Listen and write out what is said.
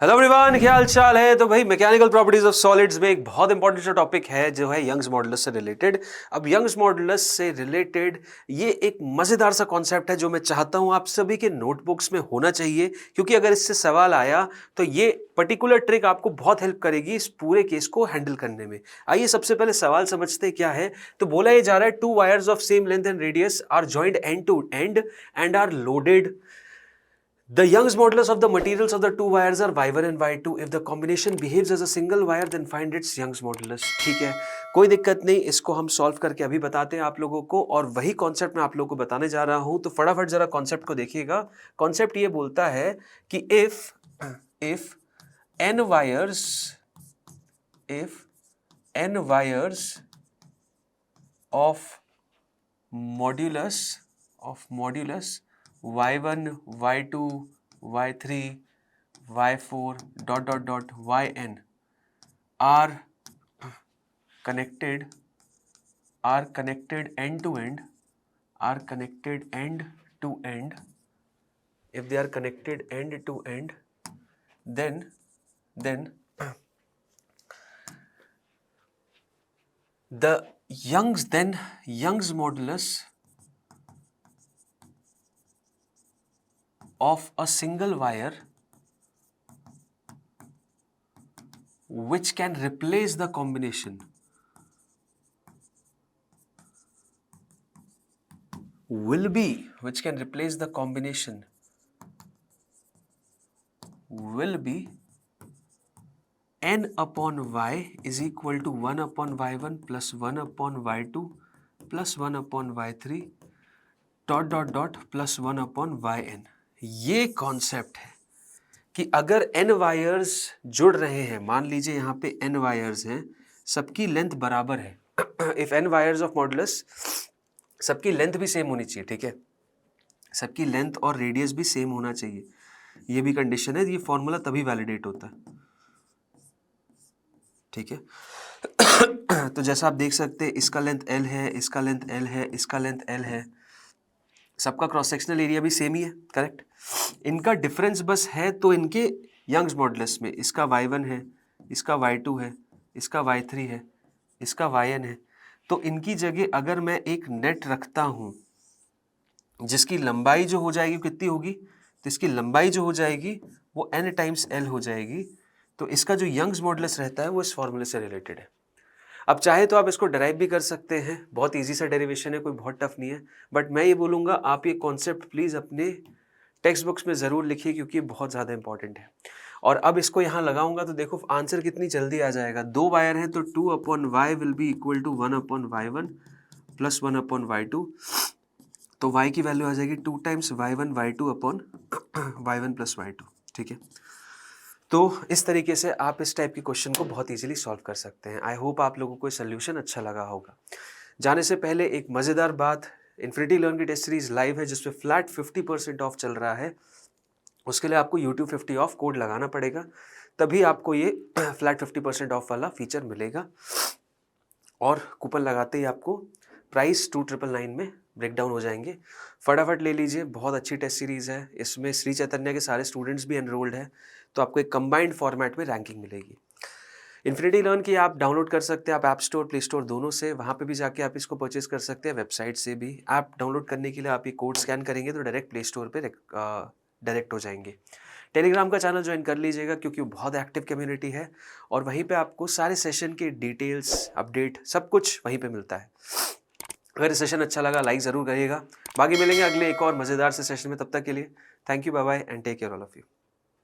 Hello everyone, क्या हाल चाल है। तो भाई मैकेनिकल प्रॉपर्टीज ऑफ सॉलिड्स में एक बहुत इंपॉर्टेंट सा टॉपिक है जो है यंग्स मॉडुलस से रिलेटेड। अब यंग्स मॉडुलस से रिलेटेड ये एक मजेदार सा कॉन्सेप्ट है जो मैं चाहता हूं आप सभी के नोटबुक्स में होना चाहिए, क्योंकि अगर इससे सवाल आया तो ये पर्टिकुलर ट्रिक आपको बहुत हेल्प करेगी इस पूरे केस को हैंडल करने में। आइए सबसे पहले सवाल समझते क्या है। तो बोला ये जा रहा है, two wires of same length and radius are joined end to end and are loaded. The Young's modulus of the materials of the two wires are y1 and y2. If the combination behaves as a single wire, then find its Young's modulus. ठीक है, कोई दिक्कत नहीं, इसको हम solve करके अभी बताते हैं आप लोगों को, और वही कॉन्सेप्ट मैं आप लोगों को बताने जा रहा हूं। तो फटाफट जरा कॉन्सेप्ट को देखिएगा। कॉन्सेप्ट ये बोलता है कि if n wires of modulus y1, y2, y3, y4 yn are connected end to end, if they are connected end to end, then the Young's modulus of a single wire which can replace the combination will be n upon y is equal to 1 upon y1 plus 1 upon y2 plus 1 upon y3 plus 1 upon yn. ये concept है कि अगर n wires जुड़ रहे हैं, मान लीजिए यहाँ पे n वायर्स हैं, सबकी लेंथ बराबर है. If n wires of modulus, सबकी लेंथ भी सेम होनी चाहिए. ठीक है, सबकी लेंथ और रेडियस भी सेम होना चाहिए. ये भी कंडीशन है, ये फॉर्मूला तभी वैलिडेट होता है. ठीक है. तो जैसा आप देख सकते हैं, इसका लेंथ l है, इसका लेंथ l है, इसका लेंथ l है, सबका क्रॉस सेक्शनल एरिया भी सेम ही है. करेक्ट. इनका डिफरेंस बस है तो इनके यंग्स मॉडुलस में, इसका y1 है, इसका y2 है, इसका y3 है, इसका yn है. तो इनकी जगह अगर मैं एक नेट रखता हूं जिसकी लंबाई जो हो जाएगी कितनी होगी, तो इसकी लंबाई जो हो जाएगी वो n टाइम्स l हो जाएगी. तो इसका जो यंग्स मॉडुलस रहता है वो इस फॉर्मूले से रिलेटेड है. अब चाहे तो आप इसको डराइव भी कर सकते हैं, बहुत इजी सा डेरिवेशन है, कोई बहुत टफ नहीं है. बट मैं ये बोलूँगा आप ये कॉन्सेप्ट प्लीज़ अपने टेक्स्ट बुक्स में ज़रूर लिखिए, क्योंकि ये बहुत ज़्यादा इंपॉर्टेंट है. और अब इसको यहाँ लगाऊंगा तो देखो आंसर कितनी जल्दी आ जाएगा. दो वायर है तो 2 upon Y will be equal to 1 upon y1 plus 1 upon y2. तो y की वैल्यू आ जाएगी 2 times y1 y2 upon y1 plus y2. ठीक है. तो इस तरीके से आप इस टाइप के क्वेश्चन को बहुत इजीली सॉल्व कर सकते हैं. आई होप आप लोगों को सोल्यूशन अच्छा लगा होगा. जाने से पहले एक मज़ेदार बात, इन्फिनिटी लर्न की टेस्ट सीरीज लाइव है जिसपे फ्लैट 50% ऑफ चल रहा है. उसके लिए आपको YouTube 50 ऑफ कोड लगाना पड़ेगा, तभी आपको ये फ्लैट 50% ऑफ वाला फीचर मिलेगा. और कूपन लगाते ही आपको प्राइस 2999 में ब्रेकडाउन हो जाएंगे. फटाफट ले लीजिए, बहुत अच्छी टेस्ट सीरीज़ है. इसमें श्री चैतन्य के सारे स्टूडेंट्स भी एनरोल्ड हैं, तो आपको एक कंबाइंड फॉर्मेट में रैंकिंग मिलेगी. इन्फिनिटी लर्न की आप डाउनलोड कर सकते हैं, आप ऐप स्टोर प्ले स्टोर दोनों से, वहाँ पे भी जाके आप इसको परचेज कर सकते हैं, वेबसाइट से भी. ऐप डाउनलोड करने के लिए आप ये कोड स्कैन करेंगे तो डायरेक्ट प्ले स्टोर पर डायरेक्ट हो जाएंगे. टेलीग्राम का चैनल ज्वाइन कर लीजिएगा, क्योंकि वो बहुत एक्टिव कम्युनिटी है, और वहीं पे आपको सारे सेशन के डिटेल्स, अपडेट, सब कुछ वहीं पे मिलता है. अगर सेशन अच्छा लगा लाइक ज़रूर करिएगा. बाकी मिलेंगे अगले एक और मज़ेदार से सेशन में. तब तक के लिए thank you, bye bye and take care all of you.